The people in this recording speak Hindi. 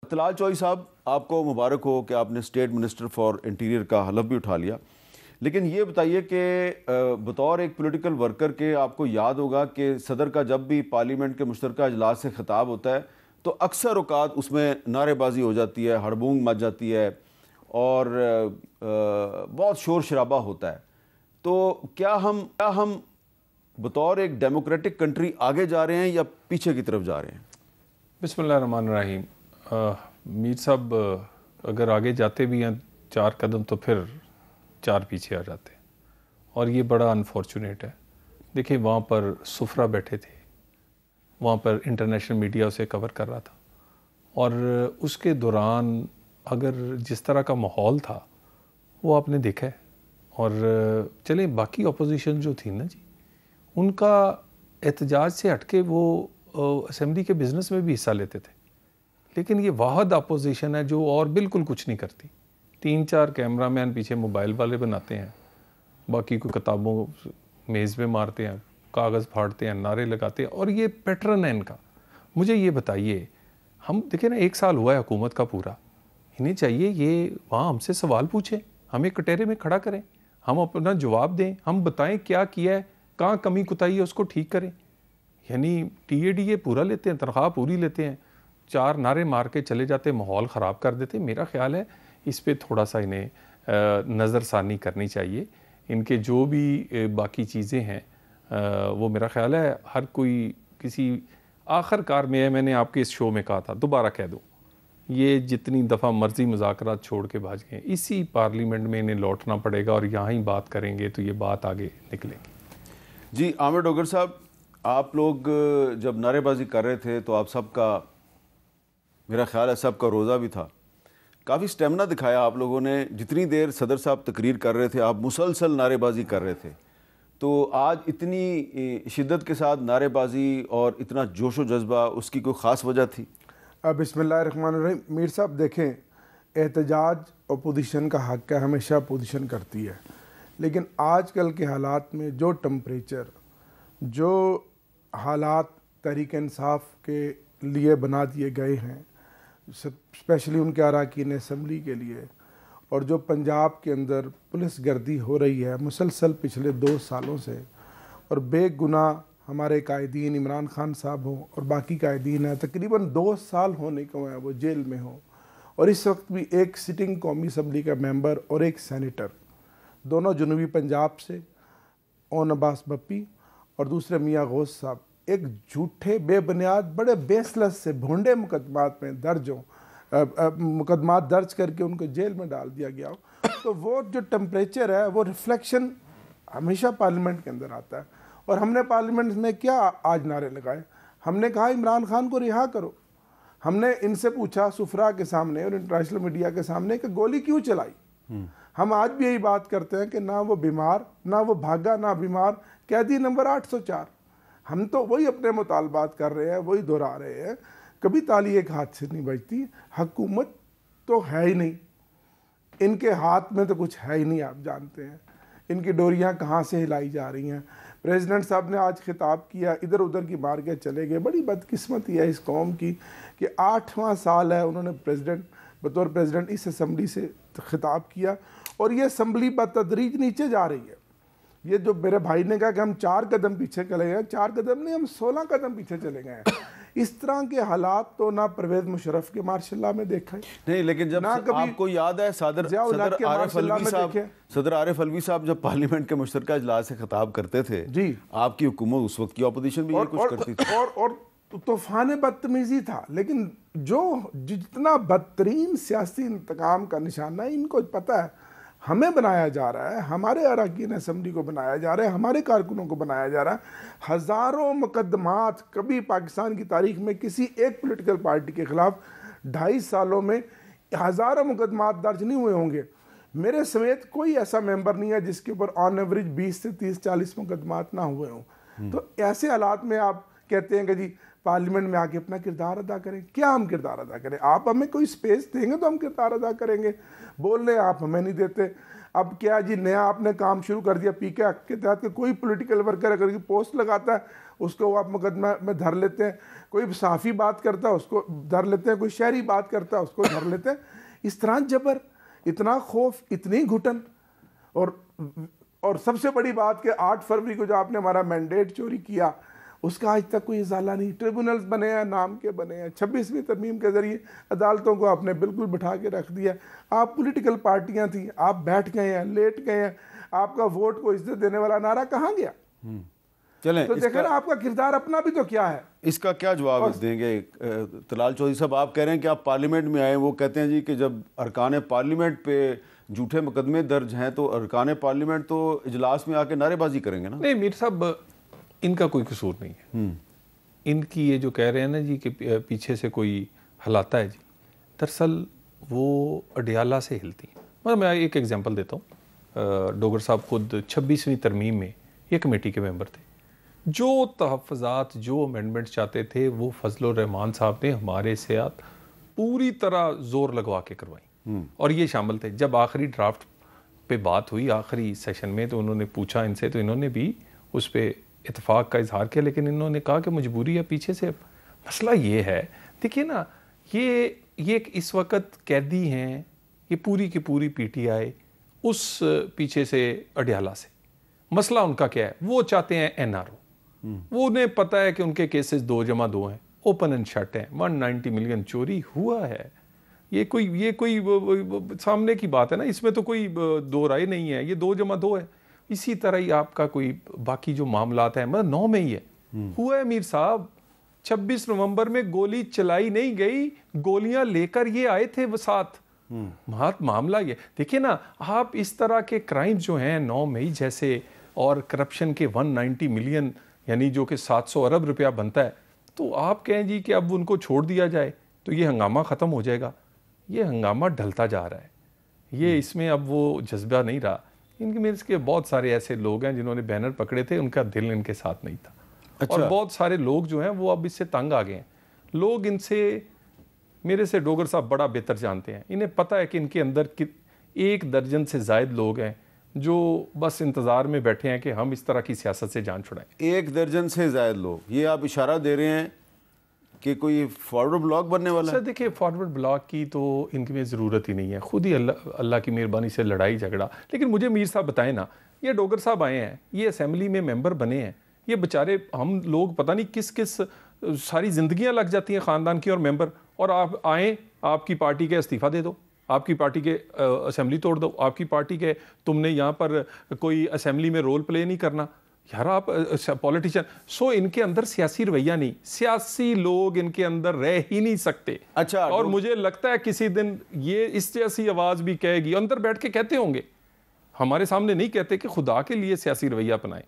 तलाल चौधरी साहब, आपको मुबारक हो कि आपने स्टेट मिनिस्टर फॉर इंटीरियर का हलफ भी उठा लिया। लेकिन ये बताइए कि बतौर एक पॉलिटिकल वर्कर के आपको याद होगा कि सदर का जब भी पार्लियामेंट के मुश्तरका अजलास से खिताब होता है तो अक्सर औकात उसमें नारेबाजी हो जाती है, हड़बूंग मच जाती है और बहुत शोर शराबा होता है। तो क्या हम बतौर एक डेमोक्रेटिक कंट्री आगे जा रहे हैं या पीछे की तरफ जा रहे हैं? बिस्मिल्लाहिर्रहमानिर्रहीम। मीर साहब, अगर आगे जाते भी हैं 4 कदम तो फिर 4 पीछे आ जाते हैं, और ये बड़ा अनफॉर्चुनेट है। देखिए, वहाँ पर सुफरा बैठे थे, वहाँ पर इंटरनेशनल मीडिया उसे कवर कर रहा था, और उसके दौरान अगर जिस तरह का माहौल था वो आपने देखा है। और चले बाकी अपोजिशन जो थी ना जी, उनका एहतजाज से हटके वो असेंबली के बिज़नेस में भी हिस्सा लेते थे। लेकिन ये वाहद अपोजिशन है जो और बिल्कुल कुछ नहीं करती। 3-4 कैमरामैन पीछे मोबाइल वाले बनाते हैं, बाकी को किताबों मेज़ पे मारते हैं, कागज़ फाड़ते हैं, नारे लगाते हैं, और ये पैटर्न है इनका। मुझे ये बताइए, हम देखिए ना, 1 साल हुआ है हुकूमत का पूरा, इन्हें चाहिए ये वहाँ हमसे सवाल पूछें, हमें कटहरे में खड़ा करें, हम अपना जवाब दें, हम बताएं क्या किया है, कहाँ कमी कुताही है, उसको ठीक करें। यानी TADA पूरा लेते हैं, तनख्वाह पूरी लेते हैं, 4 नारे मार के चले जाते, माहौल ख़राब कर देते। मेरा ख्याल है इस पे थोड़ा सा इन्हें नज़रसानी करनी चाहिए। इनके जो भी बाकी चीज़ें हैं वो मेरा ख्याल है हर कोई किसी आखिरकार में, मैंने आपके इस शो में कहा था, दोबारा कह दूँ, ये जितनी दफ़ा मर्जी मुज़ाकरात छोड़ के भाज गए, इसी पार्लियामेंट में इन्हें लौटना पड़ेगा और यहाँ ही बात करेंगे तो ये बात आगे निकलेगी। जी आमिर डोगर साहब, आप लोग जब नारेबाजी कर रहे थे तो आप सबका, मेरा ख्याल है सबका रोज़ा भी था, काफ़ी स्टेमिना दिखाया आप लोगों ने। जितनी देर सदर साहब तकरीर कर रहे थे आप मुसलसल नारेबाजी कर रहे थे। तो आज इतनी शिद्दत के साथ नारेबाजी और इतना जोशो जज्बा, उसकी कोई ख़ास वजह थी? बिस्मिल्लाहिर्रहमानिर्रहीम। मीर साहब देखें, एहतजाज अपोजिशन का हक़ है, हमेशा अपोजिशन करती है, लेकिन आजकल के हालात में जो टेम्परेचर, जो हालात तहरीक इंसाफ के लिए बना दिए गए हैं, स्पेशली उनके अरकान असम्बली के लिए, और जो पंजाब के अंदर पुलिस गर्दी हो रही है मुसलसल पिछले 2 सालों से, और बेगुनाह हमारे कायदीन इमरान खान साहब हों और बाकी कायदीन हैं, तकरीबन 2 साल होने को हैं वो जेल में हों, और इस वक्त भी एक सिटिंग कौमी असम्बली का मेंबर और एक सेनेटर, दोनों जनूबी पंजाब से, ओन अब्बास बप्पी, और दूसरे मियाँ गौस साहब, एक झूठे बेबुनियाद बड़े बेसलस से भोंडे मुकदमात में दर्ज हों, मुकदमात दर्ज करके उनको जेल में डाल दिया गया हो। तो वो जो टेम्परेचर है वो रिफ्लेक्शन हमेशा पार्लियामेंट के अंदर आता है। और हमने पार्लियामेंट में क्या आज नारे लगाए, हमने कहा इमरान खान को रिहा करो। हमने इनसे पूछा सुफरा के सामने और इंटरनेशनल मीडिया के सामने कि गोली क्यों चलाई। हम आज भी यही बात करते हैं कि ना वो बीमार, ना वो भागा, ना बीमार, कैदी नंबर 804। हम तो वही अपने मुतालबात कर रहे हैं, वही दोहरा रहे हैं। कभी ताली एक हाथ से नहीं बजती। हुकूमत तो है ही नहीं, इनके हाथ में तो कुछ है ही नहीं। आप जानते हैं इनकी डोरियां कहाँ से हिलाई जा रही हैं। प्रेसिडेंट साहब ने आज खिताब किया, इधर उधर की मार के चले गए। बड़ी बदकिस्मती है इस कौम की कि 8वां साल है उन्होंने बतौर प्रेसिडेंट इस असम्बली से खिताब किया, और ये असम्बली बतदरीज नीचे जा रही है। ये जो मेरे भाई ने कहा कि हम 4 कदम पीछे चले गए, 4 कदम नहीं, हम 16 कदम पीछे चले गए हैं। इस तरह के हालात तो ना परवेज मुशर्रफ के मार्शल में देखा नहीं, लेकिन जब आपको याद है सदर आरिफ अलवी साहब जब पार्लियामेंट के मुश्तरका इजलास से खिताब करते थे जी, आपकी हुकूमत उस वक्त की अपोजिशन भी कुछ करती थी, और तूफान बदतमीजी था। लेकिन जो जितना बदतरीन सियासी इंतकाम का निशाना इनको पता है, हमें बनाया जा रहा है, हमारे अरकान असम्बली को बनाया जा रहा है, हमारे कारकुनों को बनाया जा रहा है। हज़ारों मुकदमात, कभी पाकिस्तान की तारीख में किसी एक पॉलिटिकल पार्टी के खिलाफ 2.5 सालों में हज़ारों मुकदमात दर्ज नहीं हुए होंगे। मेरे समेत कोई ऐसा मेंबर नहीं है जिसके ऊपर ऑन एवरेज 20 से 30-40 मुकदमात ना हुए हों। तो ऐसे हालात में आप कहते हैं कि जी पार्लियामेंट में आके अपना किरदार अदा करें। क्या हम किरदार अदा करें? आप हमें कोई स्पेस देंगे तो हम किरदार अदा करेंगे। बोल रहे आप हमें नहीं देते। अब क्या जी नया आपने काम शुरू कर दिया पीके एक्ट के तहत कि कोई पॉलिटिकल वर्कर अगर की पोस्ट लगाता है उसको आप मुकदमा में धर लेते हैं, कोई सहाफ़ी बात करता है उसको धर लेते हैं, कोई शहरी बात करता है उसको धर लेते हैं। इस तरह जबर, इतना खौफ, इतनी घुटन। और सबसे बड़ी बात कि 8 फरवरी को जो आपने हमारा मैंडेट चोरी किया उसका आज तक कोई इजाला नहीं। ट्रिब्यूनल्स बने हैं, नाम के बने हैं, 26वीं तरमीम के ज़रिए अदालतों को आपने बिल्कुल बिठा के रख दिया। आप पॉलिटिकल पार्टियां थी, आप बैठ गए हैं, लेट गए हैं, आपका वोट को इज्जत देने वाला नारा कहाँ गया? चलें, तो देखें ना आपका किरदार अपना भी तो क्या है। इसका क्या जवाब देंगे तलाल चौधरी साहब? आप कह रहे हैं कि आप पार्लियामेंट में आए, वो कहते हैं जी कि जब अरकान पार्लियामेंट पे झूठे मुकदमे दर्ज हैं तो अरकान पार्लियामेंट तो इजलास में आके नारेबाजी करेंगे ना? नहीं मीर साहब, इनका कोई कसूर नहीं है। इनकी ये जो कह रहे हैं ना जी कि पीछे से कोई हलाता है जी, दरअसल वो अडियाला से हिलती है। मतलब मैं एक एग्जांपल देता हूँ। डोगर साहब खुद 26वीं तरमीम में ये कमेटी के मेंबर थे। जो तहफ़्फ़ुज़ात, जो अमेंडमेंट चाहते थे वो फजल रहमान साहब ने हमारे साथ पूरी तरह ज़ोर लगवा के करवाई, और ये शामिल थे। जब आखिरी ड्राफ्ट पे बात हुई आखिरी सेशन में तो उन्होंने पूछा इनसे, तो इन्होंने भी उस पर इत्तेफाक का इजहार किया, लेकिन इन्होंने कहा कि मजबूरी है पीछे से। मसला ये है, देखिए ना, ये इस वक्त कैदी हैं, ये पूरी की पूरी PTI उस पीछे से अडियाला से। मसला उनका क्या है? वो चाहते हैं NRO। वो उन्हें पता है कि उनके केसेस 2+2 हैं, ओपन एंड शट हैं, 190 मिलियन चोरी हुआ है। ये कोई सामने की बात है ना, इसमें तो कोई दो राय नहीं है, ये 2+2 है। इसी तरह ही आपका कोई बाकी जो मामलात हैं, मतलब 9 में ही है हुआ है मीर साहब। 26 नवंबर में गोली चलाई नहीं गई, गोलियां लेकर ये आए थे वो साथ। मामला ये देखिए ना आप, इस तरह के क्राइम जो हैं 9 मई जैसे, और करप्शन के 190 मिलियन यानी जो कि 700 अरब रुपया बनता है, तो आप कहें जी कि अब उनको छोड़ दिया जाए तो ये हंगामा ख़त्म हो जाएगा। ये हंगामा ढलता जा रहा है, ये इसमें अब वो जज्बा नहीं रहा। इनके मेरे के बहुत सारे ऐसे लोग हैं जिन्होंने बैनर पकड़े थे, उनका दिल इनके साथ नहीं था। अच्छा। और बहुत सारे लोग जो हैं वो अब इससे तंग आ गए हैं। लोग इनसे, मेरे से डोगर साहब बड़ा बेहतर जानते हैं, इन्हें पता है कि इनके अंदर 1 दर्जन से ज़ायद लोग हैं जो बस इंतज़ार में बैठे हैं कि हम इस तरह की सियासत से जान छुड़ाएं। 1 दर्जन से ज़ायद लोग, ये आप इशारा दे रहे हैं कि कोई फॉरवर्ड ब्लॉक बनने वाला है? देखिए, फॉरवर्ड ब्लॉक की तो इनकी में ज़रूरत ही नहीं है, खुद ही अल्लाह की मेहरबानी से लड़ाई झगड़ा। लेकिन मुझे मीर साहब बताएं ना, ये डोगर साहब आए हैं, ये असेंबली में मेंबर बने हैं, ये बेचारे हम लोग पता नहीं किस किस सारी ज़िंदगियां लग जाती हैं ख़ानदान की और मेंबर, और आप आएँ, आपकी पार्टी के इस्तीफ़ा दे दो, आपकी पार्टी के असेंबली तोड़ दो, आपकी पार्टी के तुमने यहाँ पर कोई असेंबली में रोल प्ले नहीं करना। यार आप पॉलिटिशियन, सो इनके अंदर सियासी रवैया नहीं, सियासी लोग इनके अंदर रह ही नहीं सकते। अच्छा, और मुझे लगता है किसी दिन ये इस जैसी आवाज़ भी कहेगी, अंदर बैठ के कहते होंगे, हमारे सामने नहीं कहते कि खुदा के लिए सियासी रवैया अपनाएं।